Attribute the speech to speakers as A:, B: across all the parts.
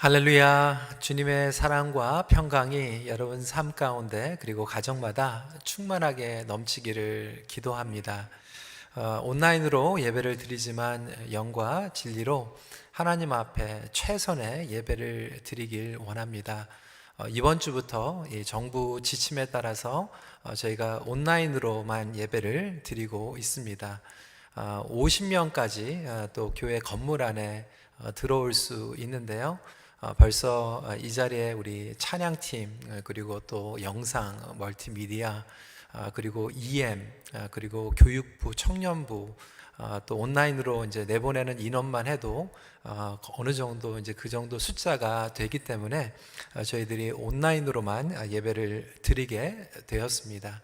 A: 할렐루야. 주님의 사랑과 평강이 여러분 삶 가운데 그리고 가정마다 충만하게 넘치기를 기도합니다. 온라인으로 예배를 드리지만 영과 진리로 하나님 앞에 최선의 예배를 드리길 원합니다. 이번 주부터 이 정부 지침에 따라서 저희가 온라인으로만 예배를 드리고 있습니다. 50명까지 또 교회 건물 안에 들어올 수 있는데요. 벌써 이 자리에 우리 찬양팀, 그리고 또 영상, 멀티미디어, 그리고 EM, 그리고 교육부, 청년부, 또 온라인으로 이제 내보내는 인원만 해도 어느 정도 이제 그 정도 숫자가 되기 때문에 저희들이 온라인으로만 예배를 드리게 되었습니다.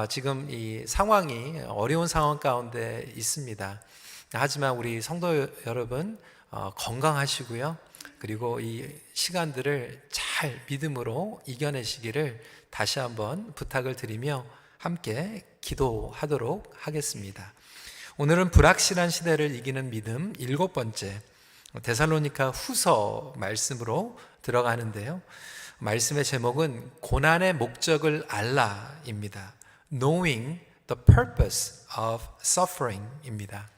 A: 지금 이 상황이 어려운 상황 가운데 있습니다. 하지만 우리 성도 여러분 건강하시고요. 그리고 이 시간들을 잘 믿음으로 이겨내시기를 다시 한번 부탁을 드리며 함께 기도하도록 하겠습니다. 오늘은 불확실한 시대를 이기는 믿음 7번째 데살로니가 후서 말씀으로 들어가는데요. 말씀의 제목은 고난의 목적을 알라입니다. Knowing the purpose of suffering입니다.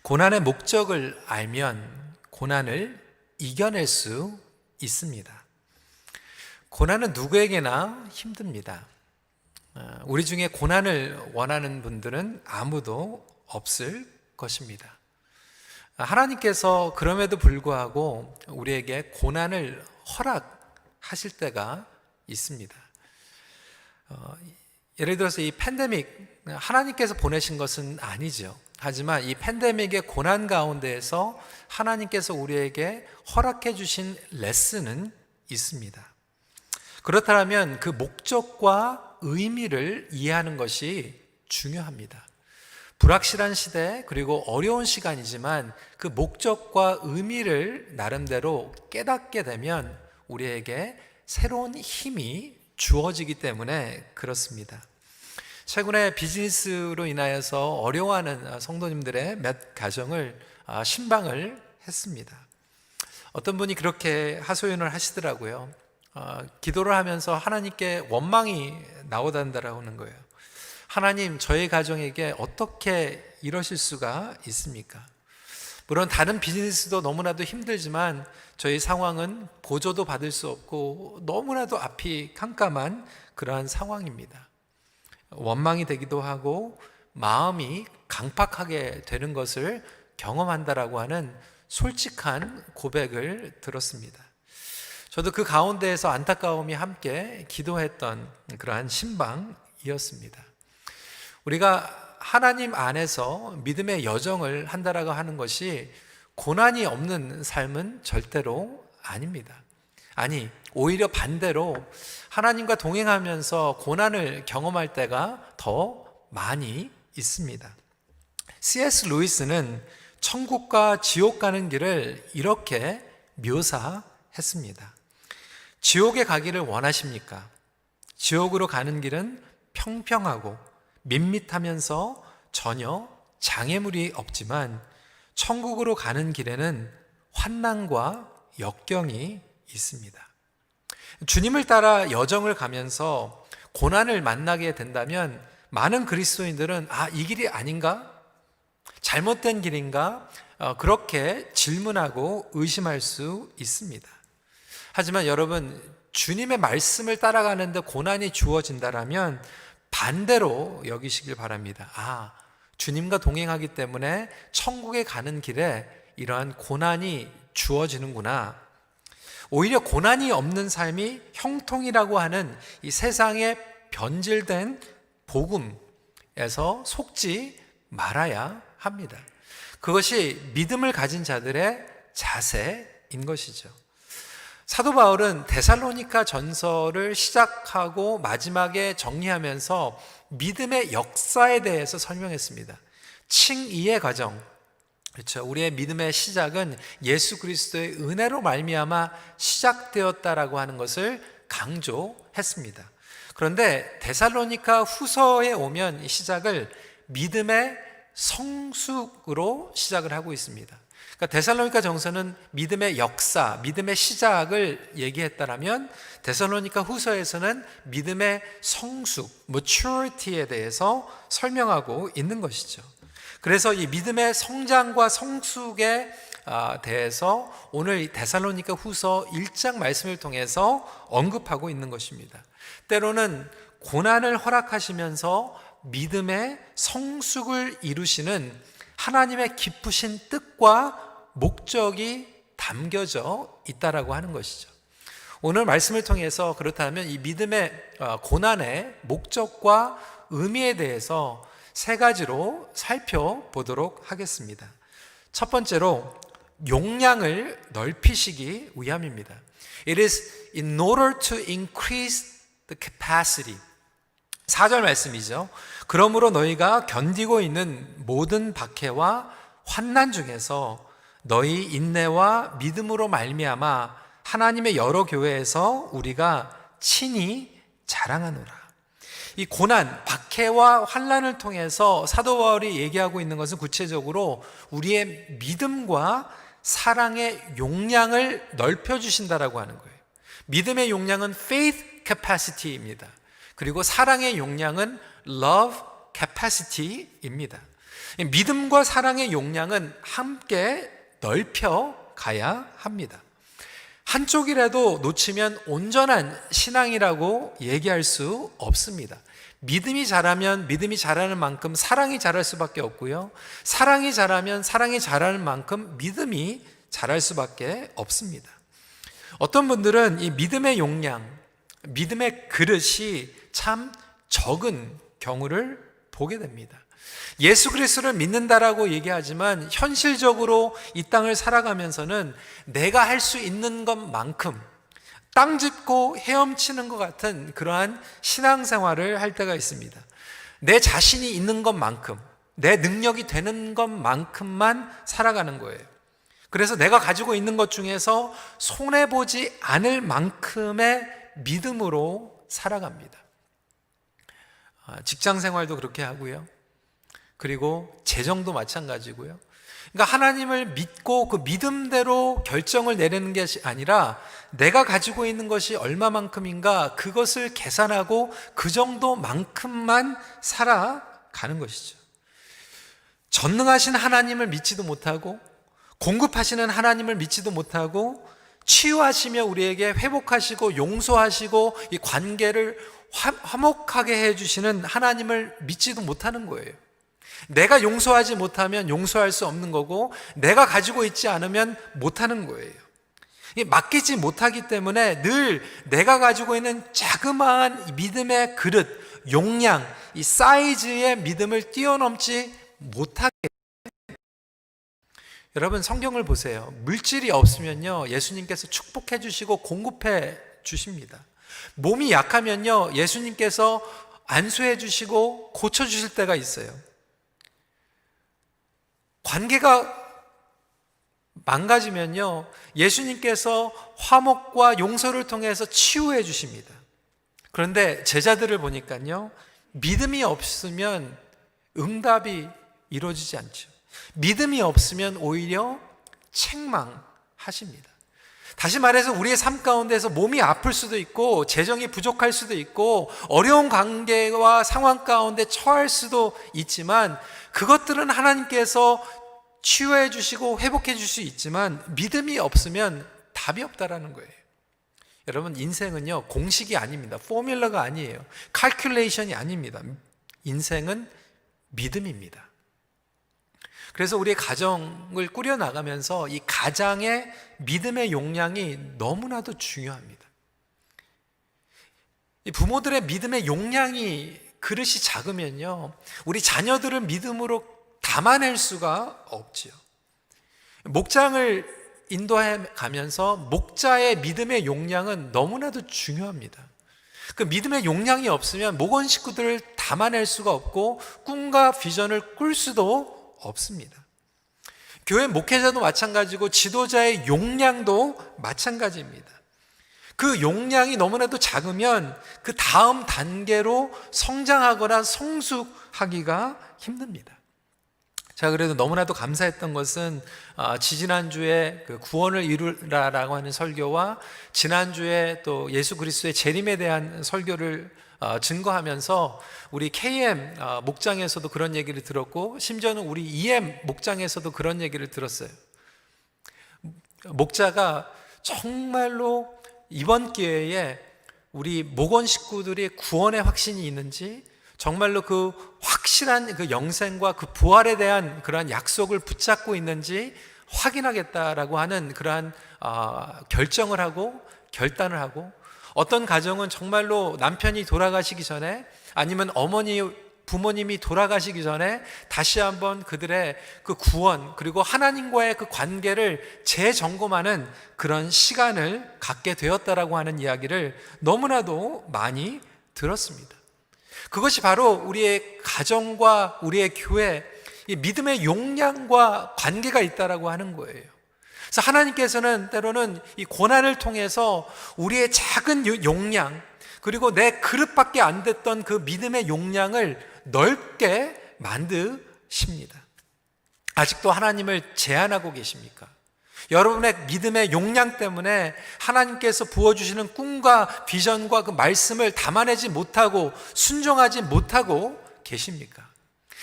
A: 고난의 목적을 알면 고난을 이겨낼 수 있습니다. 고난은 누구에게나 힘듭니다. 우리 중에 고난을 원하는 분들은 아무도 없을 것입니다. 하나님께서 그럼에도 불구하고 우리에게 고난을 허락하실 때가 있습니다. 예를 들어서 이 팬데믹, 하나님께서 보내신 것은 아니죠. 하지만 이 팬데믹의 고난 가운데에서 하나님께서 우리에게 허락해 주신 레슨은 있습니다. 그렇다면 그 목적과 의미를 이해하는 것이 중요합니다. 불확실한 시대 그리고 어려운 시간이지만 그 목적과 의미를 나름대로 깨닫게 되면 우리에게 새로운 힘이 주어지기 때문에 그렇습니다. 최근에 비즈니스로 인하여서 어려워하는 성도님들의 몇 가정을 신방을 했습니다. 어떤 분이 그렇게 하소연을 하시더라고요. 기도를 하면서 하나님께 원망이 나오단다라고 하는 거예요. 하나님, 저희 가정에게 어떻게 이러실 수가 있습니까? 물론 다른 비즈니스도 너무나도 힘들지만 저희 상황은 보조도 받을 수 없고 너무나도 앞이 깜깜한 그러한 상황입니다. 원망이 되기도 하고 마음이 강팍하게 되는 것을 경험한다라고 하는 솔직한 고백을 들었습니다. 저도 그 가운데에서 안타까움이 함께 기도했던 그러한 신방이었습니다. 우리가 하나님 안에서 믿음의 여정을 한다라고 하는 것이 고난이 없는 삶은 절대로 아닙니다. 아니, 오히려 반대로 하나님과 동행하면서 고난을 경험할 때가 더 많이 있습니다. C.S. 루이스는 천국과 지옥 가는 길을 이렇게 묘사했습니다. 지옥에 가기를 원하십니까? 지옥으로 가는 길은 평평하고 밋밋하면서 전혀 장애물이 없지만 천국으로 가는 길에는 환난과 역경이 있습니다. 주님을 따라 여정을 가면서 고난을 만나게 된다면 많은 그리스도인들은 이 길이 아닌가? 잘못된 길인가? 그렇게 질문하고 의심할 수 있습니다. 하지만 여러분, 주님의 말씀을 따라가는데 고난이 주어진다라면 반대로 여기시길 바랍니다. 주님과 동행하기 때문에 천국에 가는 길에 이러한 고난이 주어지는구나. 오히려 고난이 없는 삶이 형통이라고 하는 이 세상의 변질된 복음에서 속지 말아야 합니다. 그것이 믿음을 가진 자들의 자세인 것이죠. 사도 바울은 데살로니가 전서를 시작하고 마지막에 정리하면서 믿음의 역사에 대해서 설명했습니다. 칭의의 과정, 그렇죠. 우리의 믿음의 시작은 예수 그리스도의 은혜로 말미암아 시작되었다라고 하는 것을 강조했습니다. 그런데 데살로니가 후서에 오면 이 시작을 믿음의 성숙으로 시작을 하고 있습니다. 그러니까 데살로니가 정서는 믿음의 역사, 믿음의 시작을 얘기했다라면 데살로니가 후서에서는 믿음의 성숙, maturity에 대해서 설명하고 있는 것이죠. 그래서 이 믿음의 성장과 성숙에 대해서 오늘 데살로니가 후서 1장 말씀을 통해서 언급하고 있는 것입니다. 때로는 고난을 허락하시면서 믿음의 성숙을 이루시는 하나님의 깊으신 뜻과 목적이 담겨져 있다라고 하는 것이죠. 오늘 말씀을 통해서 그렇다면 이 믿음의 고난의 목적과 의미에 대해서 세 가지로 살펴보도록 하겠습니다. 첫 번째로 용량을 넓히시기 위함입니다. It is in order to increase the capacity. 4절 말씀이죠. 그러므로 너희가 견디고 있는 모든 박해와 환난 중에서 너희 인내와 믿음으로 말미암아 하나님의 여러 교회에서 우리가 친히 자랑하노라. 이 고난, 박해와 환난을 통해서 사도 바울이 얘기하고 있는 것은 구체적으로 우리의 믿음과 사랑의 용량을 넓혀주신다라고 하는 거예요. 믿음의 용량은 faith capacity입니다. 그리고 사랑의 용량은 love capacity입니다. 믿음과 사랑의 용량은 함께 넓혀 가야 합니다. 한쪽이라도 놓치면 온전한 신앙이라고 얘기할 수 없습니다. 믿음이 자라면 믿음이 자라는 만큼 사랑이 자랄 수밖에 없고요. 사랑이 자라면 사랑이 자라는 만큼 믿음이 자랄 수밖에 없습니다. 어떤 분들은 이 믿음의 용량, 믿음의 그릇이 참 적은 경우를 보게 됩니다. 예수 그리스도를 믿는다라고 얘기하지만 현실적으로 이 땅을 살아가면서는 내가 할 수 있는 것만큼 땅 짚고 헤엄치는 것 같은 그러한 신앙생활을 할 때가 있습니다. 내 자신이 있는 것만큼, 내 능력이 되는 것만큼만 살아가는 거예요. 그래서 내가 가지고 있는 것 중에서 손해보지 않을 만큼의 믿음으로 살아갑니다. 직장 생활도 그렇게 하고요. 그리고 재정도 마찬가지고요. 그러니까 하나님을 믿고 그 믿음대로 결정을 내리는 것이 아니라 내가 가지고 있는 것이 얼마만큼인가 그것을 계산하고 그 정도만큼만 살아가는 것이죠. 전능하신 하나님을 믿지도 못하고 공급하시는 하나님을 믿지도 못하고 치유하시며 우리에게 회복하시고 용서하시고 이 관계를 화목하게 해주시는 하나님을 믿지도 못하는 거예요. 내가 용서하지 못하면 용서할 수 없는 거고 내가 가지고 있지 않으면 못하는 거예요. 맡기지 못하기 때문에 늘 내가 가지고 있는 자그마한 믿음의 그릇, 용량, 이 사이즈의 믿음을 뛰어넘지 못하게. 여러분 성경을 보세요. 물질이 없으면요 예수님께서 축복해 주시고 공급해 주십니다. 몸이 약하면요 예수님께서 안수해 주시고 고쳐 주실 때가 있어요. 관계가 망가지면요 예수님께서 화목과 용서를 통해서 치유해 주십니다. 그런데 제자들을 보니까요 믿음이 없으면 응답이 이루어지지 않죠. 믿음이 없으면 오히려 책망하십니다. 다시 말해서 우리의 삶 가운데서 몸이 아플 수도 있고 재정이 부족할 수도 있고 어려운 관계와 상황 가운데 처할 수도 있지만 그것들은 하나님께서 치유해 주시고 회복해 줄 수 있지만 믿음이 없으면 답이 없다라는 거예요. 여러분 인생은요 공식이 아닙니다. 포뮬러가 아니에요. 칼큘레이션이 아닙니다. 인생은 믿음입니다. 그래서 우리의 가정을 꾸려나가면서 이 가장의 믿음의 용량이 너무나도 중요합니다. 이 부모들의 믿음의 용량이 그릇이 작으면요 우리 자녀들을 믿음으로 담아낼 수가 없지요. 목장을 인도해 가면서 목자의 믿음의 용량은 너무나도 중요합니다. 그 믿음의 용량이 없으면 목원 식구들을 담아낼 수가 없고 꿈과 비전을 꿀 수도 없습니다. 교회 목회자도 마찬가지고 지도자의 용량도 마찬가지입니다. 그 용량이 너무나도 작으면 그 다음 단계로 성장하거나 성숙하기가 힘듭니다. 제가 그래도 너무나도 감사했던 것은 지지난주에 그 구원을 이루라라고 하는 설교와 지난주에 또 예수 그리스도의 재림에 대한 설교를 증거하면서 우리 KM 목장에서도 그런 얘기를 들었고, 심지어는 우리 EM 목장에서도 그런 얘기를 들었어요. 목자가 정말로 이번 기회에 우리 목원 식구들이 구원의 확신이 있는지, 정말로 그 확실한 그 영생과 그 부활에 대한 그러한 약속을 붙잡고 있는지 확인하겠다라고 하는 그러한 결정을 하고 결단을 하고, 어떤 가정은 정말로 남편이 돌아가시기 전에, 아니면 부모님이 돌아가시기 전에 다시 한번 그들의 그 구원, 그리고 하나님과의 그 관계를 재점검하는 그런 시간을 갖게 되었다라고 하는 이야기를 너무나도 많이 들었습니다. 그것이 바로 우리의 가정과 우리의 교회, 이 믿음의 용량과 관계가 있다라고 하는 거예요. 그래서 하나님께서는 때로는 이 고난을 통해서 우리의 작은 용량, 그리고 내 그릇밖에 안 됐던 그 믿음의 용량을 넓게 만드십니다. 아직도 하나님을 제한하고 계십니까? 여러분의 믿음의 용량 때문에 하나님께서 부어주시는 꿈과 비전과 그 말씀을 담아내지 못하고 순종하지 못하고 계십니까?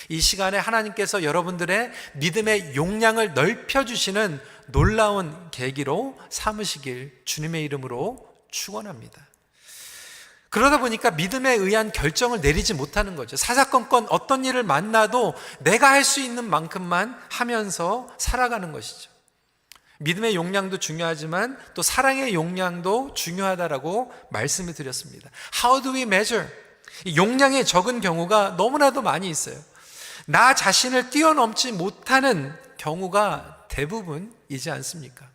A: 이 시간에 하나님께서 여러분들의 믿음의 용량을 넓혀주시는 놀라운 계기로 삼으시길 주님의 이름으로 축원합니다. 그러다 보니까 믿음에 의한 결정을 내리지 못하는 거죠. 사사건건 어떤 일을 만나도 내가 할 수 있는 만큼만 하면서 살아가는 것이죠. 믿음의 용량도 중요하지만 또 사랑의 용량도 중요하다라고 말씀을 드렸습니다. How do we measure? 용량이 적은 경우가 너무나도 많이 있어요. 나 자신을 뛰어넘지 못하는 경우가 대부분이지 않습니까?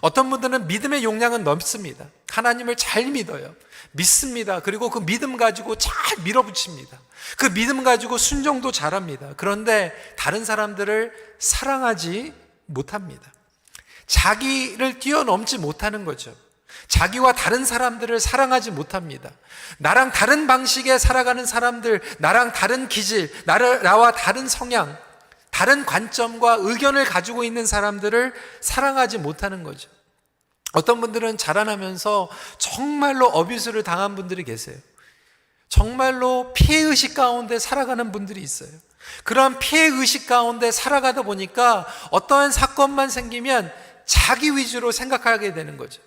A: 어떤 분들은 믿음의 용량은 넘습니다. 하나님을 잘 믿어요. 믿습니다. 그리고 그 믿음 가지고 잘 밀어붙입니다. 그 믿음 가지고 순종도 잘합니다. 그런데 다른 사람들을 사랑하지 못합니다. 자기를 뛰어넘지 못하는 거죠. 자기와 다른 사람들을 사랑하지 못합니다. 나랑 다른 방식에 살아가는 사람들, 나랑 다른 기질, 나와 다른 성향, 다른 관점과 의견을 가지고 있는 사람들을 사랑하지 못하는 거죠. 어떤 분들은 자라나면서 정말로 어뷰스를 당한 분들이 계세요. 정말로 피해의식 가운데 살아가는 분들이 있어요. 그런 피해의식 가운데 살아가다 보니까 어떠한 사건만 생기면 자기 위주로 생각하게 되는 거죠.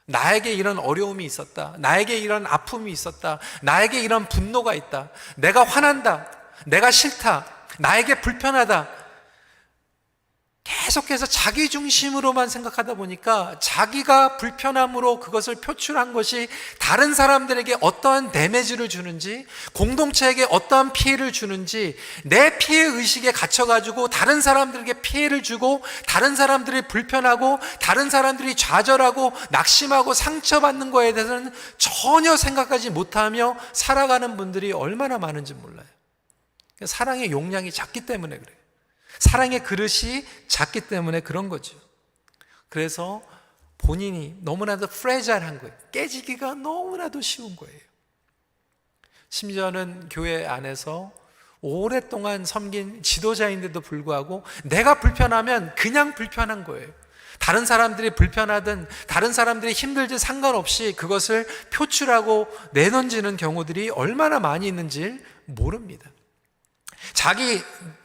A: 나에게 이런 어려움이 있었다. 나에게 이런 아픔이 있었다. 나에게 이런 분노가 있다. 내가 화난다. 내가 싫다. 나에게 불편하다. 계속해서 자기 중심으로만 생각하다 보니까 자기가 불편함으로 그것을 표출한 것이 다른 사람들에게 어떠한 데미지를 주는지, 공동체에게 어떠한 피해를 주는지, 내 피해 의식에 갇혀가지고 다른 사람들에게 피해를 주고, 다른 사람들이 불편하고, 다른 사람들이 좌절하고 낙심하고 상처받는 거에 대해서는 전혀 생각하지 못하며 살아가는 분들이 얼마나 많은지 몰라요. 사랑의 용량이 작기 때문에 그래요. 사랑의 그릇이 작기 때문에 그런 거죠. 그래서 본인이 너무나도 프레자일한 거예요. 깨지기가 너무나도 쉬운 거예요. 심지어는 교회 안에서 오랫동안 섬긴 지도자인데도 불구하고 내가 불편하면 그냥 불편한 거예요. 다른 사람들이 불편하든 다른 사람들이 힘들든 상관없이 그것을 표출하고 내던지는 경우들이 얼마나 많이 있는지 모릅니다. 자기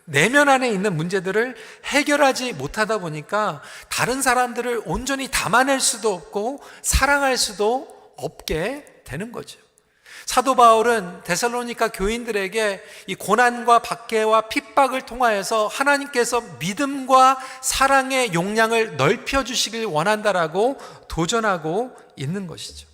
A: 내면 안에 있는 문제들을 해결하지 못하다 보니까 다른 사람들을 온전히 담아낼 수도 없고 사랑할 수도 없게 되는 거죠. 사도 바울은 데살로니가 교인들에게 이 고난과 박해와 핍박을 통하여서 하나님께서 믿음과 사랑의 용량을 넓혀주시길 원한다라고 도전하고 있는 것이죠.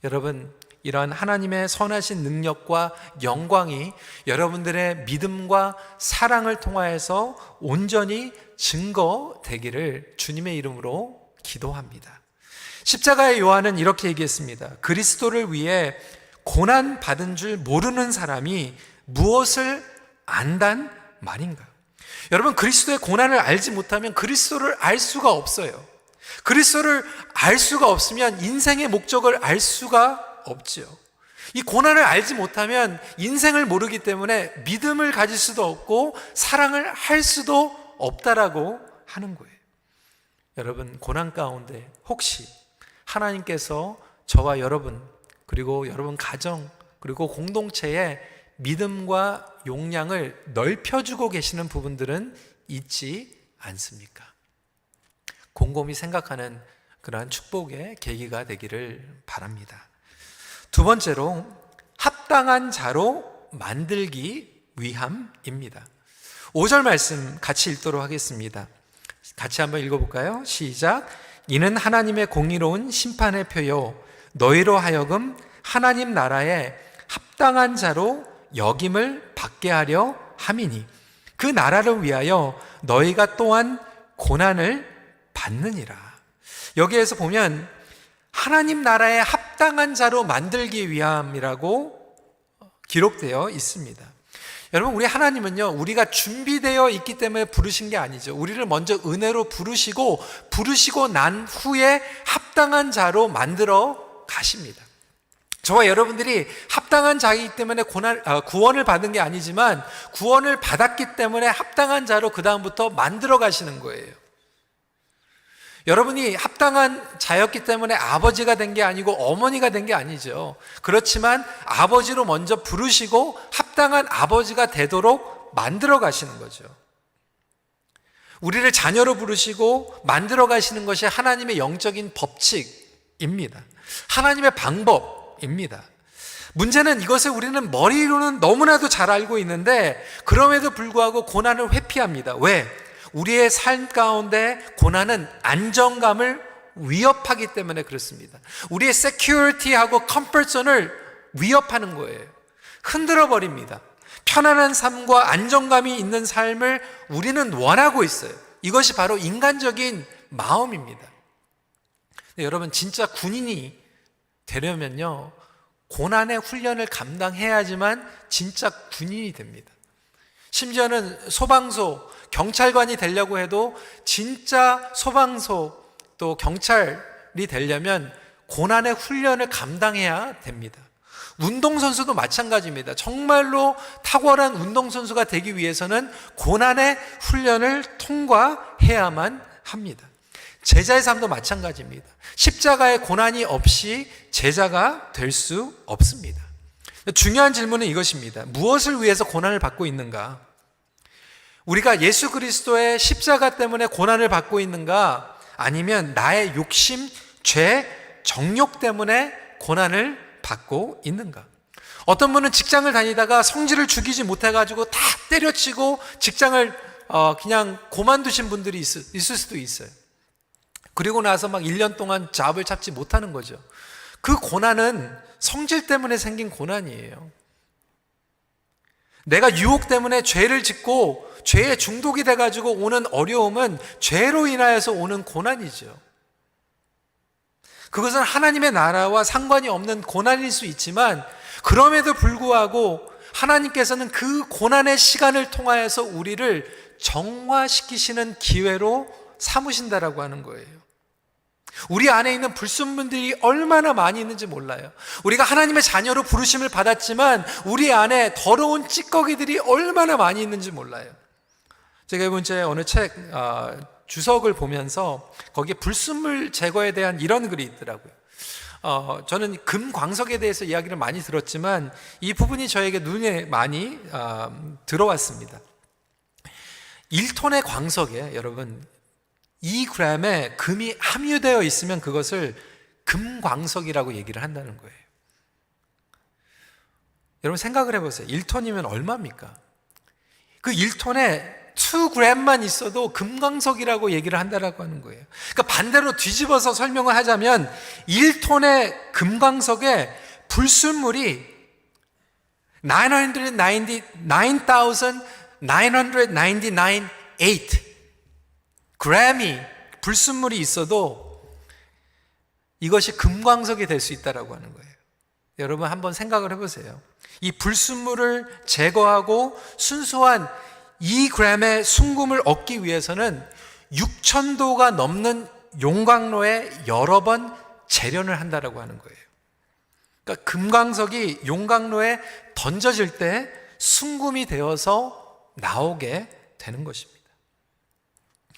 A: 여러분, 이러한 하나님의 선하신 능력과 영광이 여러분들의 믿음과 사랑을 통하여서 온전히 증거되기를 주님의 이름으로 기도합니다. 십자가의 요한은 이렇게 얘기했습니다. 그리스도를 위해 고난 받은 줄 모르는 사람이 무엇을 안단 말인가? 여러분, 그리스도의 고난을 알지 못하면 그리스도를 알 수가 없어요. 그리스도를 알 수가 없으면 인생의 목적을 알 수가 없지요. 이 고난을 알지 못하면 인생을 모르기 때문에 믿음을 가질 수도 없고 사랑을 할 수도 없다라고 하는 거예요. 여러분, 고난 가운데 혹시 하나님께서 저와 여러분, 그리고 여러분 가정, 그리고 공동체에 믿음과 용량을 넓혀주고 계시는 부분들은 있지 않습니까? 곰곰이 생각하는 그러한 축복의 계기가 되기를 바랍니다. 두 번째로, 합당한 자로 만들기 위함입니다. 5절 말씀 같이 읽도록 하겠습니다. 같이 한번 읽어볼까요? 시작. 이는 하나님의 공의로운 심판의 표요 너희로 하여금 하나님 나라에 합당한 자로 여김을 받게 하려 함이니 그 나라를 위하여 너희가 또한 고난을 받느니라. 여기에서 보면 하나님 나라에 합당한 자로 만들기 위함이라고 기록되어 있습니다. 여러분, 우리 하나님은요, 우리가 준비되어 있기 때문에 부르신 게 아니죠. 우리를 먼저 은혜로 부르시고 난 후에 합당한 자로 만들어 가십니다. 저와 여러분들이 합당한 자이기 때문에 구원을 받은 게 아니지만 구원을 받았기 때문에 합당한 자로 그 다음부터 만들어 가시는 거예요. 여러분이 합당한 자였기 때문에 아버지가 된 게 아니고 어머니가 된 게 아니죠. 그렇지만 아버지로 먼저 부르시고 합당한 아버지가 되도록 만들어 가시는 거죠. 우리를 자녀로 부르시고 만들어 가시는 것이 하나님의 영적인 법칙입니다. 하나님의 방법입니다. 문제는 이것을 우리는 머리로는 너무나도 잘 알고 있는데 그럼에도 불구하고 고난을 회피합니다. 왜? 우리의 삶 가운데 고난은 안정감을 위협하기 때문에 그렇습니다. 우리의 security하고 comfort zone을 위협하는 거예요. 흔들어 버립니다. 편안한 삶과 안정감이 있는 삶을 우리는 원하고 있어요. 이것이 바로 인간적인 마음입니다. 여러분, 진짜 군인이 되려면요, 고난의 훈련을 감당해야지만 진짜 군인이 됩니다. 심지어는 소방소, 경찰관이 되려고 해도 진짜 소방소 또 경찰이 되려면 고난의 훈련을 감당해야 됩니다. 운동선수도 마찬가지입니다. 정말로 탁월한 운동선수가 되기 위해서는 고난의 훈련을 통과해야만 합니다. 제자의 삶도 마찬가지입니다. 십자가의 고난이 없이 제자가 될 수 없습니다. 중요한 질문은 이것입니다. 무엇을 위해서 고난을 받고 있는가? 우리가 예수 그리스도의 십자가 때문에 고난을 받고 있는가? 아니면 나의 욕심, 죄, 정욕 때문에 고난을 받고 있는가? 어떤 분은 직장을 다니다가 성질을 죽이지 못해가지고 다 때려치고 직장을 그냥 그만두신 분들이 있을 수도 있어요. 그리고 나서 막 1년 동안 잡을 찾지 못하는 거죠. 그 고난은 성질 때문에 생긴 고난이에요. 내가 유혹 때문에 죄를 짓고 죄에 중독이 돼가지고 오는 어려움은 죄로 인하여서 오는 고난이죠. 그것은 하나님의 나라와 상관이 없는 고난일 수 있지만 그럼에도 불구하고 하나님께서는 그 고난의 시간을 통하여서 우리를 정화시키시는 기회로 삼으신다라고 하는 거예요. 우리 안에 있는 불순물들이 얼마나 많이 있는지 몰라요. 우리가 하나님의 자녀로 부르심을 받았지만 우리 안에 더러운 찌꺼기들이 얼마나 많이 있는지 몰라요. 제가 이번 주에 어느 책 주석을 보면서 거기에 불순물 제거에 대한 이런 글이 있더라고요. 저는 금광석에 대해서 이야기를 많이 들었지만 이 부분이 저에게 눈에 많이 들어왔습니다. 1톤의 광석에 여러분 2g의 금이 함유되어 있으면 그것을 금광석이라고 얘기를 한다는 거예요. 여러분 생각을 해보세요. 1톤이면 얼마입니까? 그 1톤에 2g만 있어도 금광석이라고 얘기를 한다라고 하는 거예요. 그러니까 반대로 뒤집어서 설명을 하자면 1톤의 금광석에 불순물이 999,998 g램이 불순물이 있어도 이것이 금광석이 될 수 있다라고 하는 거예요. 여러분 한번 생각을 해보세요. 이 불순물을 제거하고 순수한 2g의 순금을 얻기 위해서는 6,000도가 넘는 용광로에 여러 번 재련을 한다라고 하는 거예요. 그러니까 금강석이 용광로에 던져질 때 순금이 되어서 나오게 되는 것입니다.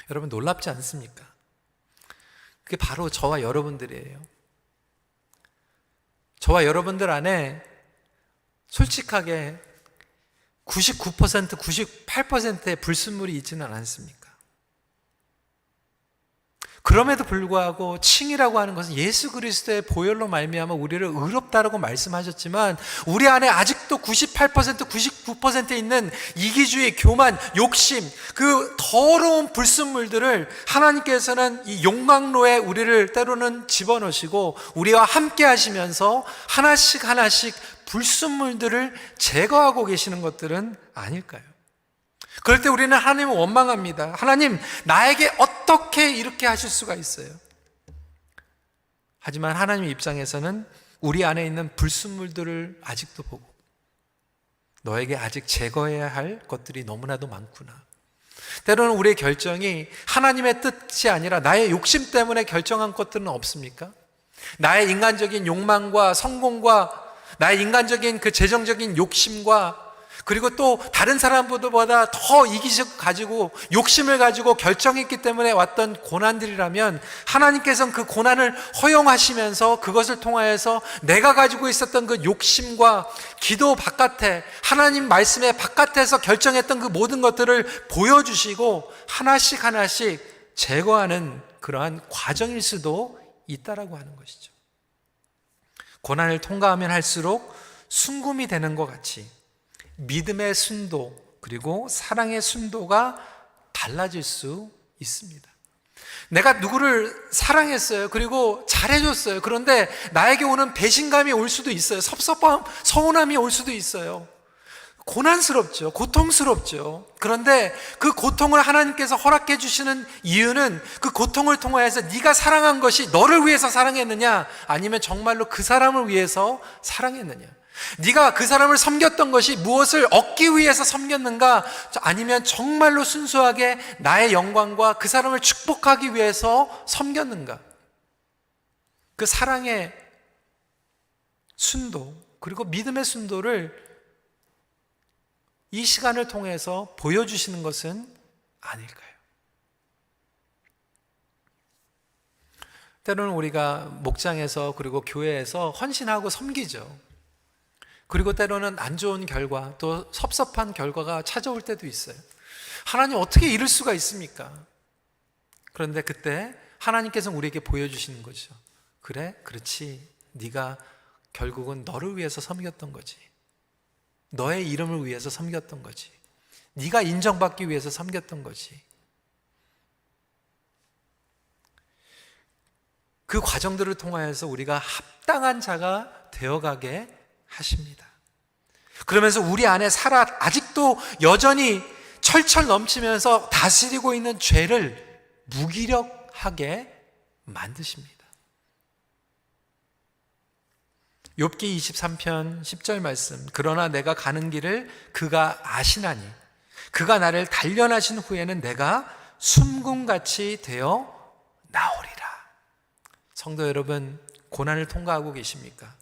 A: 여러분 놀랍지 않습니까? 그게 바로 저와 여러분들이에요. 저와 여러분들 안에 솔직하게 99%, 98%의 불순물이 있지는 않습니까? 그럼에도 불구하고 칭이라고 하는 것은 예수 그리스도의 보혈로 말미암아 우리를 의롭다라고 말씀하셨지만 우리 안에 아직도 98%, 99% 있는 이기주의, 교만, 욕심, 그 더러운 불순물들을 하나님께서는 이 용광로에 우리를 때로는 집어넣으시고 우리와 함께 하시면서 하나씩 하나씩 불순물들을 제거하고 계시는 것들은 아닐까요? 그럴 때 우리는 하나님을 원망합니다. 하나님, 나에게 어떻게 이렇게 하실 수가 있어요? 하지만 하나님 입장에서는 우리 안에 있는 불순물들을 아직도 보고 너에게 아직 제거해야 할 것들이 너무나도 많구나. 때로는 우리의 결정이 하나님의 뜻이 아니라 나의 욕심 때문에 결정한 것들은 없습니까? 나의 인간적인 욕망과 성공과 나의 인간적인 그 재정적인 욕심과 그리고 또 다른 사람보다 더 이기적 가지고 욕심을 가지고 결정했기 때문에 왔던 고난들이라면 하나님께서는 그 고난을 허용하시면서 그것을 통하여서 내가 가지고 있었던 그 욕심과 기도 바깥에 하나님 말씀의 바깥에서 결정했던 그 모든 것들을 보여주시고 하나씩 하나씩 제거하는 그러한 과정일 수도 있다라고 하는 것이죠. 고난을 통과하면 할수록 순금이 되는 것 같이 믿음의 순도 그리고 사랑의 순도가 달라질 수 있습니다. 내가 누구를 사랑했어요. 그리고 잘해줬어요. 그런데 나에게 오는 배신감이 올 수도 있어요. 섭섭함, 서운함이 올 수도 있어요. 고난스럽죠. 고통스럽죠. 그런데 그 고통을 하나님께서 허락해 주시는 이유는 그 고통을 통하여서 네가 사랑한 것이 너를 위해서 사랑했느냐 아니면 정말로 그 사람을 위해서 사랑했느냐, 네가 그 사람을 섬겼던 것이 무엇을 얻기 위해서 섬겼는가 아니면 정말로 순수하게 나의 영광과 그 사람을 축복하기 위해서 섬겼는가. 그 사랑의 순도 그리고 믿음의 순도를 이 시간을 통해서 보여주시는 것은 아닐까요? 때로는 우리가 목장에서 그리고 교회에서 헌신하고 섬기죠. 그리고 때로는 안 좋은 결과 또 섭섭한 결과가 찾아올 때도 있어요. 하나님 어떻게 이럴 수가 있습니까? 그런데 그때 하나님께서는 우리에게 보여주시는 거죠. 그래? 그렇지. 네가 결국은 너를 위해서 섬겼던 거지. 너의 이름을 위해서 섬겼던 거지. 네가 인정받기 위해서 섬겼던 거지. 그 과정들을 통하여서 우리가 합당한 자가 되어가게 하십니다. 그러면서 우리 안에 아직도 여전히 철철 넘치면서 다스리고 있는 죄를 무기력하게 만드십니다. 욥기 23편 10절 말씀, 그러나 내가 가는 길을 그가 아시나니 그가 나를 단련하신 후에는 내가 숨금같이 되어 나오리라. 성도 여러분, 고난을 통과하고 계십니까?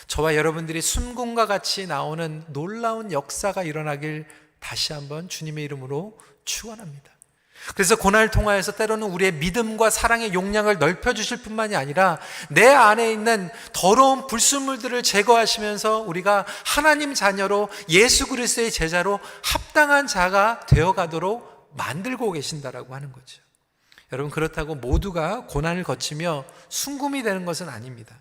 A: 저와 여러분들이 숨금과 같이 나오는 놀라운 역사가 일어나길 다시 한번 주님의 이름으로 축원합니다. 그래서 고난을 통하여서 때로는 우리의 믿음과 사랑의 용량을 넓혀주실 뿐만이 아니라 내 안에 있는 더러운 불순물들을 제거하시면서 우리가 하나님 자녀로 예수 그리스도의 제자로 합당한 자가 되어가도록 만들고 계신다라고 하는 거죠. 여러분, 그렇다고 모두가 고난을 거치며 순금이 되는 것은 아닙니다.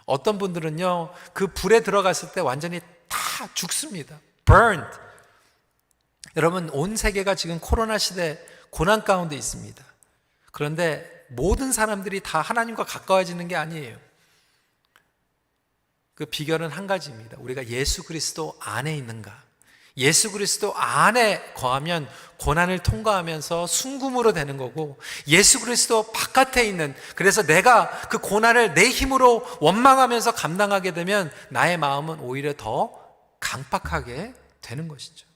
A: 어떤 분들은요, 그 불에 들어갔을 때 완전히 다 죽습니다. burned. 여러분, 온 세계가 지금 코로나 시대 고난 가운데 있습니다. 그런데 모든 사람들이 다 하나님과 가까워지는 게 아니에요. 그 비결은 한 가지입니다. 우리가 예수 그리스도 안에 있는가. 예수 그리스도 안에 거하면 고난을 통과하면서 순금으로 되는 거고, 예수 그리스도 바깥에 있는, 그래서 내가 그 고난을 내 힘으로 원망하면서 감당하게 되면 나의 마음은 오히려 더 강팍하게 되는 것이죠.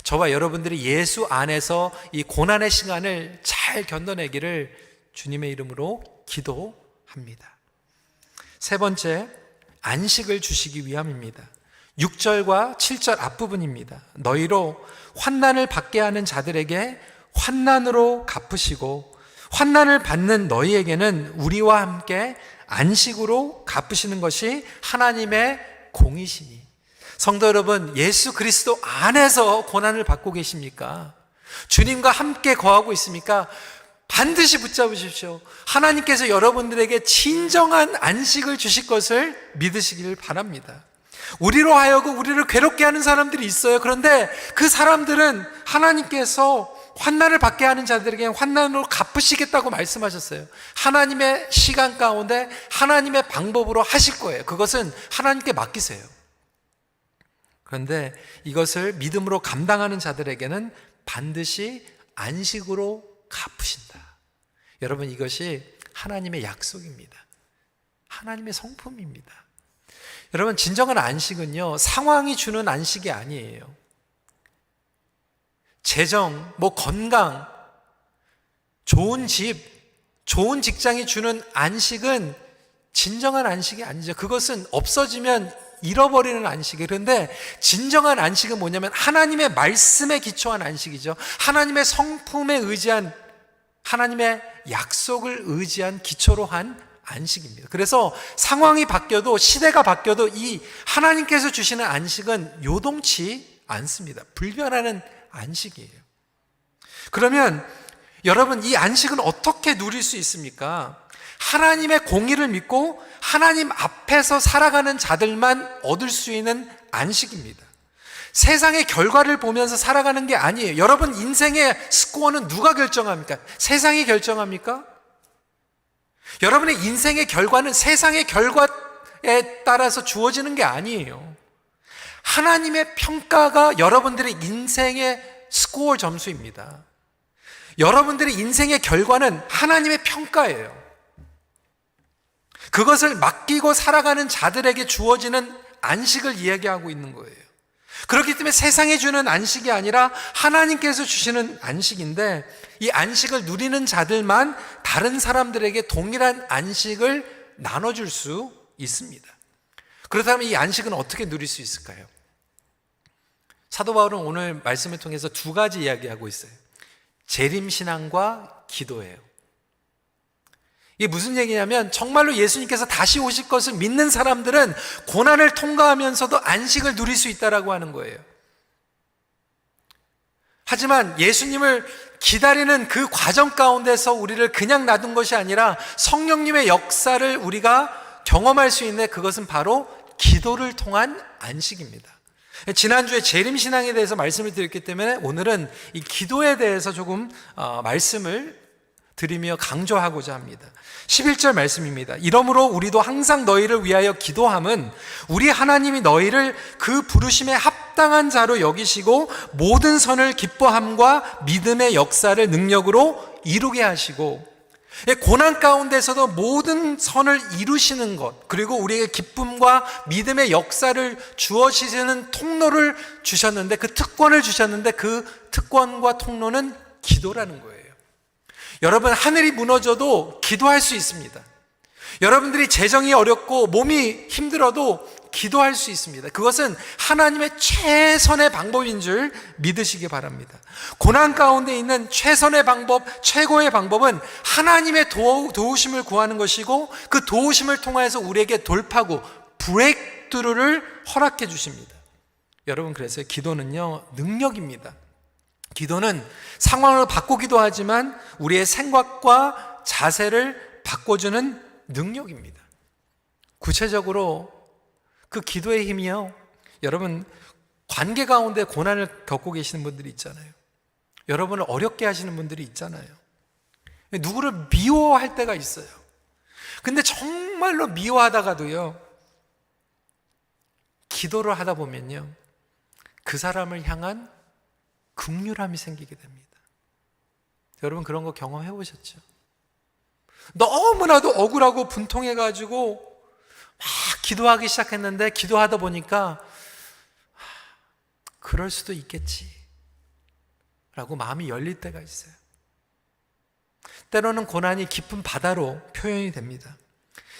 A: 저와 여러분들이 예수 안에서 이 고난의 시간을 잘 견뎌내기를 주님의 이름으로 기도합니다. 세 번째, 안식을 주시기 위함입니다. 6절과 7절 앞부분입니다. 너희로 환난을 받게 하는 자들에게 환난으로 갚으시고 환난을 받는 너희에게는 우리와 함께 안식으로 갚으시는 것이 하나님의 공이시니. 성도 여러분, 예수 그리스도 안에서 고난을 받고 계십니까? 주님과 함께 거하고 있습니까? 반드시 붙잡으십시오. 하나님께서 여러분들에게 진정한 안식을 주실 것을 믿으시길 바랍니다. 우리로 하여금 우리를 괴롭게 하는 사람들이 있어요. 그런데 그 사람들은 하나님께서 환난을 받게 하는 자들에게 환난으로 갚으시겠다고 말씀하셨어요. 하나님의 시간 가운데 하나님의 방법으로 하실 거예요. 그것은 하나님께 맡기세요. 그런데 이것을 믿음으로 감당하는 자들에게는 반드시 안식으로 갚으신다. 여러분, 이것이 하나님의 약속입니다. 하나님의 성품입니다. 여러분, 진정한 안식은요, 상황이 주는 안식이 아니에요. 재정, 건강, 좋은 집, 좋은 직장이 주는 안식은 진정한 안식이 아니죠. 그것은 없어지면 잃어버리는 안식이에요. 그런데 진정한 안식은 뭐냐면 하나님의 말씀에 기초한 안식이죠. 하나님의 성품에 의지한, 하나님의 약속을 의지한 기초로 한 안식입니다. 그래서 상황이 바뀌어도, 시대가 바뀌어도 이 하나님께서 주시는 안식은 요동치 않습니다. 불변하는 안식이에요. 그러면 여러분, 이 안식은 어떻게 누릴 수 있습니까? 하나님의 공의를 믿고 하나님 앞에서 살아가는 자들만 얻을 수 있는 안식입니다. 세상의 결과를 보면서 살아가는 게 아니에요. 여러분, 인생의 스코어는 누가 결정합니까? 세상이 결정합니까? 여러분의 인생의 결과는 세상의 결과에 따라서 주어지는 게 아니에요. 하나님의 평가가 여러분들의 인생의 스코어 점수입니다. 여러분들의 인생의 결과는 하나님의 평가예요. 그것을 맡기고 살아가는 자들에게 주어지는 안식을 이야기하고 있는 거예요. 그렇기 때문에 세상이 주는 안식이 아니라 하나님께서 주시는 안식인데, 이 안식을 누리는 자들만 다른 사람들에게 동일한 안식을 나눠줄 수 있습니다. 그렇다면 이 안식은 어떻게 누릴 수 있을까요? 사도 바울은 오늘 말씀을 통해서 두 가지 이야기하고 있어요. 재림신앙과 기도예요. 이게 무슨 얘기냐면, 정말로 예수님께서 다시 오실 것을 믿는 사람들은 고난을 통과하면서도 안식을 누릴 수 있다라고 하는 거예요. 하지만 예수님을 기다리는 그 과정 가운데서 우리를 그냥 놔둔 것이 아니라 성령님의 역사를 우리가 경험할 수 있는, 그것은 바로 기도를 통한 안식입니다. 지난주에 재림신앙에 대해서 말씀을 드렸기 때문에 오늘은 이 기도에 대해서 조금 말씀을 드리며 강조하고자 합니다. 11절 말씀입니다. 이러므로 우리도 항상 너희를 위하여 기도함은 우리 하나님이 너희를 그 부르심에 합당한 자로 여기시고 모든 선을 기뻐함과 믿음의 역사를 능력으로 이루게 하시고, 고난 가운데서도 모든 선을 이루시는 것, 그리고 우리에게 기쁨과 믿음의 역사를 주어지시는 통로를 주셨는데, 그 특권을 주셨는데, 그 특권과 통로는 기도라는 거예요. 여러분, 하늘이 무너져도 기도할 수 있습니다. 여러분들이 재정이 어렵고 몸이 힘들어도 기도할 수 있습니다. 그것은 하나님의 최선의 방법인 줄 믿으시기 바랍니다. 고난 가운데 있는 최선의 방법, 최고의 방법은 하나님의 도우심을 구하는 것이고, 그 도우심을 통해서 우리에게 돌파구, 브레이크스루를 허락해 주십니다. 여러분, 그래서 기도는요, 능력입니다. 기도는 상황을 바꾸기도 하지만 우리의 생각과 자세를 바꿔주는 능력입니다. 구체적으로 그 기도의 힘이요, 여러분, 관계 가운데 고난을 겪고 계시는 분들이 있잖아요. 여러분을 어렵게 하시는 분들이 있잖아요. 누구를 미워할 때가 있어요. 근데 정말로 미워하다가도요, 기도를 하다 보면요, 그 사람을 향한 긍휼함이 생기게 됩니다. 여러분, 그런 거 경험해 보셨죠? 너무나도 억울하고 분통해가지고 막 기도하기 시작했는데, 기도하다 보니까 그럴 수도 있겠지 라고 마음이 열릴 때가 있어요. 때로는 고난이 깊은 바다로 표현이 됩니다.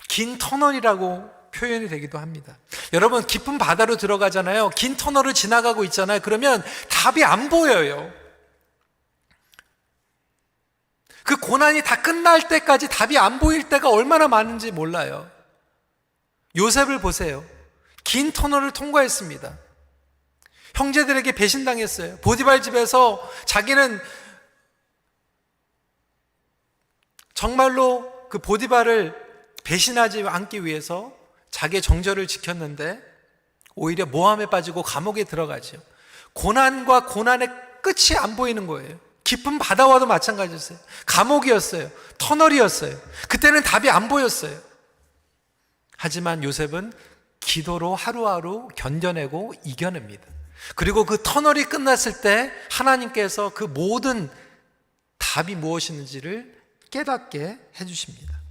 A: 긴 터널이라고 표현이 되기도 합니다. 여러분, 깊은 바다로 들어가잖아요. 긴 터널을 지나가고 있잖아요. 그러면 답이 안 보여요. 그 고난이 다 끝날 때까지 답이 안 보일 때가 얼마나 많은지 몰라요. 요셉을 보세요. 긴 터널을 통과했습니다. 형제들에게 배신당했어요. 보디발 집에서 자기는 정말로 그 보디발을 배신하지 않기 위해서 자기의 정절을 지켰는데 오히려 모함에 빠지고 감옥에 들어가죠. 고난과 고난의 끝이 안 보이는 거예요. 깊은 바다와도 마찬가지였어요. 감옥이었어요. 터널이었어요. 그때는 답이 안 보였어요. 하지만 요셉은 기도로 하루하루 견뎌내고 이겨냅니다. 그리고 그 터널이 끝났을 때 하나님께서 그 모든 답이 무엇인지를 깨닫게 해주십니다.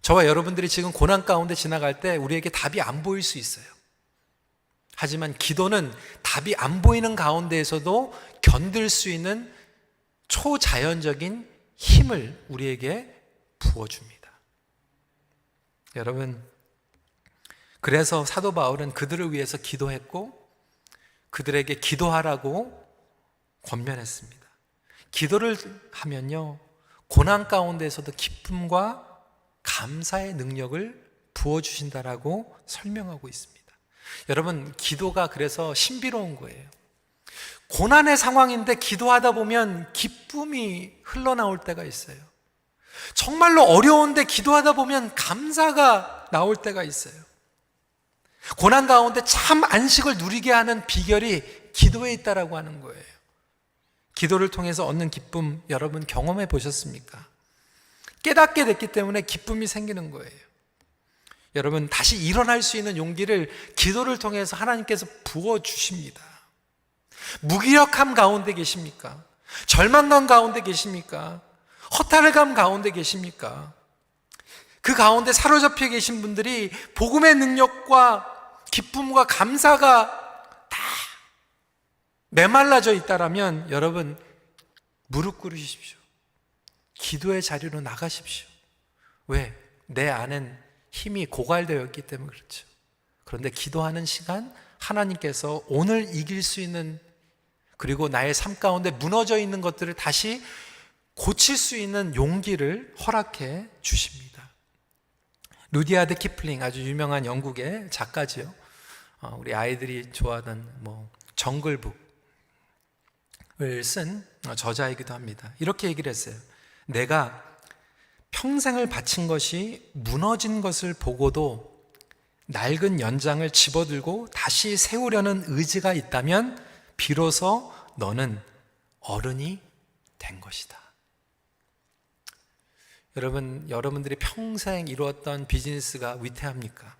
A: 저와 여러분들이 지금 고난 가운데 지나갈 때 우리에게 답이 안 보일 수 있어요. 하지만 기도는 답이 안 보이는 가운데에서도 견딜 수 있는 초자연적인 힘을 우리에게 부어줍니다. 여러분, 그래서 사도 바울은 그들을 위해서 기도했고 그들에게 기도하라고 권면했습니다. 기도를 하면요, 고난 가운데에서도 기쁨과 감사의 능력을 부어주신다라고 설명하고 있습니다. 여러분, 기도가 그래서 신비로운 거예요. 고난의 상황인데 기도하다 보면 기쁨이 흘러나올 때가 있어요. 정말로 어려운데 기도하다 보면 감사가 나올 때가 있어요. 고난 가운데 참 안식을 누리게 하는 비결이 기도에 있다라고 하는 거예요. 기도를 통해서 얻는 기쁨 여러분 경험해 보셨습니까? 깨닫게 됐기 때문에 기쁨이 생기는 거예요. 여러분, 다시 일어날 수 있는 용기를 기도를 통해서 하나님께서 부어주십니다. 무기력함 가운데 계십니까? 절망감 가운데 계십니까? 허탈감 가운데 계십니까? 그 가운데 사로잡혀 계신 분들이 복음의 능력과 기쁨과 감사가 다 메말라져 있다라면 여러분, 무릎 꿇으십시오. 기도의 자리로 나가십시오. 왜? 내 안엔 힘이 고갈되어 있기 때문에 그렇죠. 그런데 기도하는 시간, 하나님께서 오늘 이길 수 있는, 그리고 나의 삶 가운데 무너져 있는 것들을 다시 고칠 수 있는 용기를 허락해 주십니다. 루디아드 키플링, 아주 유명한 영국의 작가지요. 우리 아이들이 좋아하는 정글북을 쓴 저자이기도 합니다. 이렇게 얘기를 했어요. 내가 평생을 바친 것이 무너진 것을 보고도 낡은 연장을 집어들고 다시 세우려는 의지가 있다면 비로소 너는 어른이 된 것이다. 여러분들이 평생 이루었던 비즈니스가 위태합니까?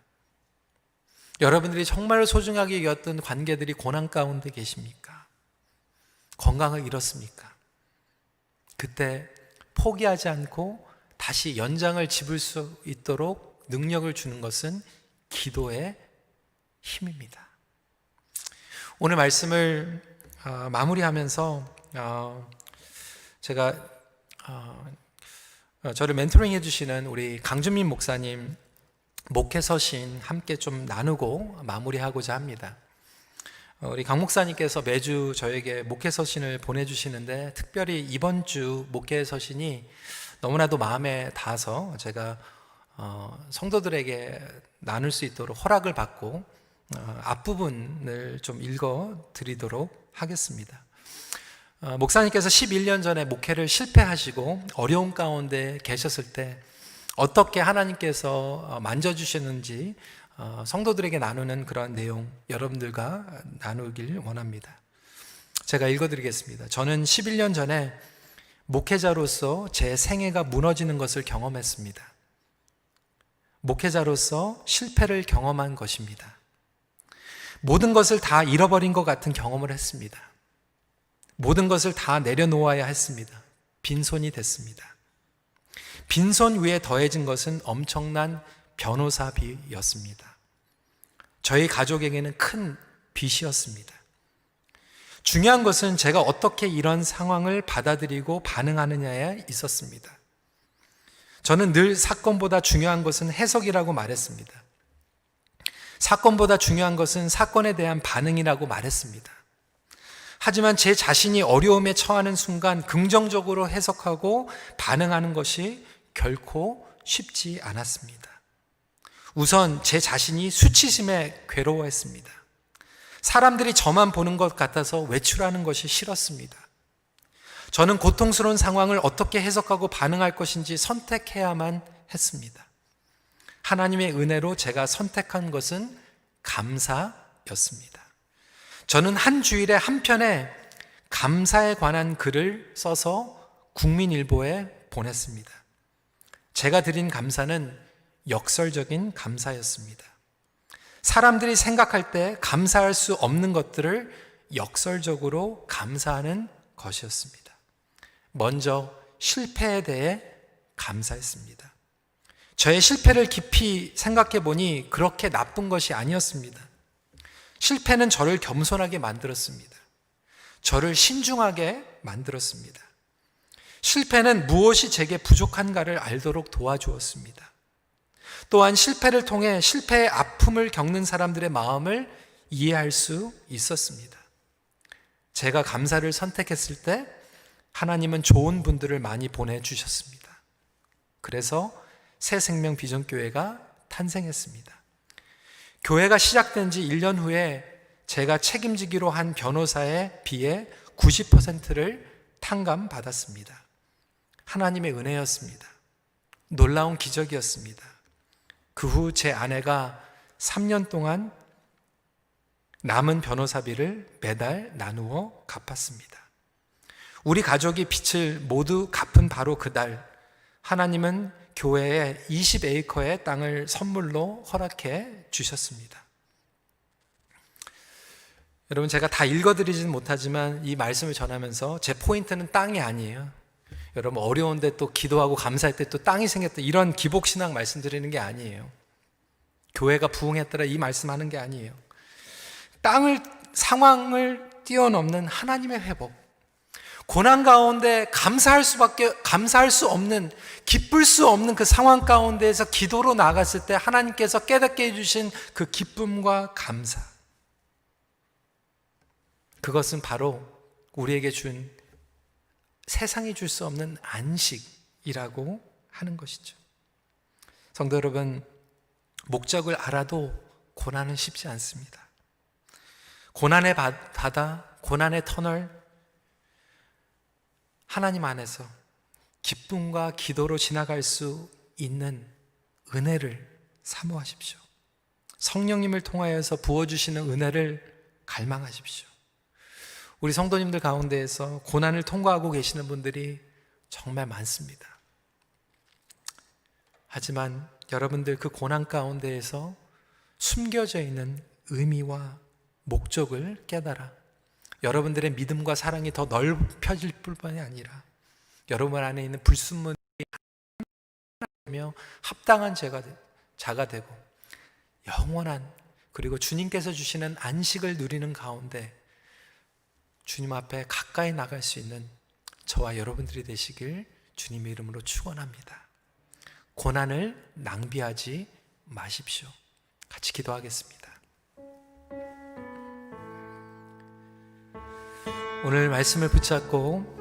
A: 여러분들이 정말 소중하게 여겼던 관계들이 고난 가운데 계십니까? 건강을 잃었습니까? 그때 포기하지 않고 다시 연장을 집을 수 있도록 능력을 주는 것은 기도의 힘입니다. 오늘 말씀을 마무리하면서 제가 저를 멘토링 해주시는 우리 강준민 목사님 목회 서신 함께 좀 나누고 마무리하고자 합니다. 우리 강 목사님께서 매주 저에게 목회 서신을 보내주시는데 특별히 이번 주 목회 서신이 너무나도 마음에 닿아서 제가 성도들에게 나눌 수 있도록 허락을 받고 앞부분을 좀 읽어 드리도록 하겠습니다. 목사님께서 11년 전에 목회를 실패하시고 어려운 가운데 계셨을 때 어떻게 하나님께서 만져주셨는지 성도들에게 나누는 그런 내용 여러분들과 나누길 원합니다. 제가 읽어드리겠습니다. 저는 11년 전에 목회자로서 제 생애가 무너지는 것을 경험했습니다. 목회자로서 실패를 경험한 것입니다. 모든 것을 다 잃어버린 것 같은 경험을 했습니다. 모든 것을 다 내려놓아야 했습니다. 빈손이 됐습니다. 빈손 위에 더해진 것은 엄청난 변호사비였습니다. 저희 가족에게는 큰 빚이었습니다. 중요한 것은 제가 어떻게 이런 상황을 받아들이고 반응하느냐에 있었습니다. 저는 늘 사건보다 중요한 것은 해석이라고 말했습니다. 사건보다 중요한 것은 사건에 대한 반응이라고 말했습니다. 하지만 제 자신이 어려움에 처하는 순간 긍정적으로 해석하고 반응하는 것이 결코 쉽지 않았습니다. 우선 제 자신이 수치심에 괴로워했습니다. 사람들이 저만 보는 것 같아서 외출하는 것이 싫었습니다. 저는 고통스러운 상황을 어떻게 해석하고 반응할 것인지 선택해야만 했습니다. 하나님의 은혜로 제가 선택한 것은 감사였습니다. 저는 한 주일에 한 편의 감사에 관한 글을 써서 국민일보에 보냈습니다. 제가 드린 감사는 역설적인 감사였습니다. 사람들이 생각할 때 감사할 수 없는 것들을 역설적으로 감사하는 것이었습니다. 먼저 실패에 대해 감사했습니다. 저의 실패를 깊이 생각해 보니 그렇게 나쁜 것이 아니었습니다. 실패는 저를 겸손하게 만들었습니다. 저를 신중하게 만들었습니다. 실패는 무엇이 제게 부족한가를 알도록 도와주었습니다. 또한 실패를 통해 실패의 아픔을 겪는 사람들의 마음을 이해할 수 있었습니다. 제가 감사를 선택했을 때 하나님은 좋은 분들을 많이 보내주셨습니다. 그래서 새생명 비전교회가 탄생했습니다. 교회가 시작된 지 1년 후에 제가 책임지기로 한 변호사에 비해 90%를 탕감받았습니다. 하나님의 은혜였습니다. 놀라운 기적이었습니다. 그 후 제 아내가 3년 동안 남은 변호사비를 매달 나누어 갚았습니다. 우리 가족이 빚을 모두 갚은 바로 그날, 하나님은 교회에 20에이커의 땅을 선물로 허락해 주셨습니다. 여러분, 제가 다 읽어드리지는 못하지만 이 말씀을 전하면서 제 포인트는 땅이 아니에요. 여러분, 어려운데 또 기도하고 감사할 때 또 땅이 생겼다, 이런 기복신앙 말씀드리는 게 아니에요. 교회가 부흥했더라 이 말씀하는 게 아니에요. 상황을 뛰어넘는 하나님의 회복, 고난 가운데 감사할 수 없는, 기쁠 수 없는 그 상황 가운데에서 기도로 나갔을 때 하나님께서 깨닫게 해주신 그 기쁨과 감사, 그것은 바로 우리에게 준, 세상이 줄 수 없는 안식이라고 하는 것이죠. 성도 여러분, 목적을 알아도 고난은 쉽지 않습니다. 고난의 바다, 고난의 터널, 하나님 안에서 기쁨과 기도로 지나갈 수 있는 은혜를 사모하십시오. 성령님을 통하여서 부어주시는 은혜를 갈망하십시오. 우리 성도님들 가운데에서 고난을 통과하고 계시는 분들이 정말 많습니다. 하지만 여러분들 그 고난 가운데에서 숨겨져 있는 의미와 목적을 깨달아 여러분들의 믿음과 사랑이 더 넓혀질 뿐만이 아니라 여러분 안에 있는 불순물이 합당한 자가 되고 영원한, 그리고 주님께서 주시는 안식을 누리는 가운데 주님 앞에 가까이 나갈 수 있는 저와 여러분들이 되시길 주님의 이름으로 축원합니다. 고난을 낭비하지 마십시오. 같이 기도하겠습니다. 오늘 말씀을 붙잡고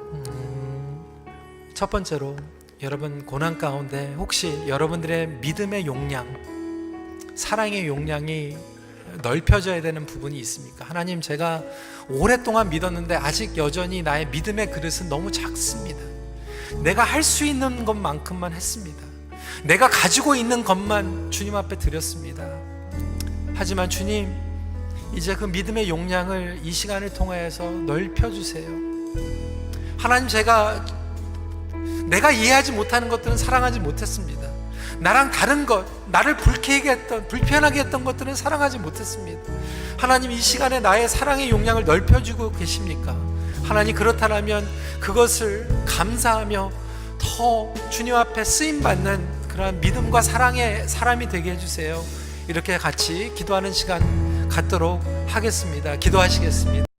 A: 첫 번째로, 여러분 고난 가운데 혹시 여러분들의 믿음의 용량, 사랑의 용량이 넓혀져야 되는 부분이 있습니까? 하나님, 제가 오랫동안 믿었는데 아직 여전히 나의 믿음의 그릇은 너무 작습니다. 내가 할 수 있는 것만큼만 했습니다. 내가 가지고 있는 것만 주님 앞에 드렸습니다. 하지만 주님, 이제 그 믿음의 용량을 이 시간을 통하여서 넓혀주세요. 하나님, 내가 이해하지 못하는 것들은 사랑하지 못했습니다. 나랑 다른 것, 나를 불편하게 했던 것들은 사랑하지 못했습니다. 하나님, 이 시간에 나의 사랑의 용량을 넓혀주고 계십니까? 하나님, 그렇다면 그것을 감사하며 더 주님 앞에 쓰임받는 그러한 믿음과 사랑의 사람이 되게 해주세요. 이렇게 같이 기도하는 시간 갖도록 하겠습니다. 기도하시겠습니다.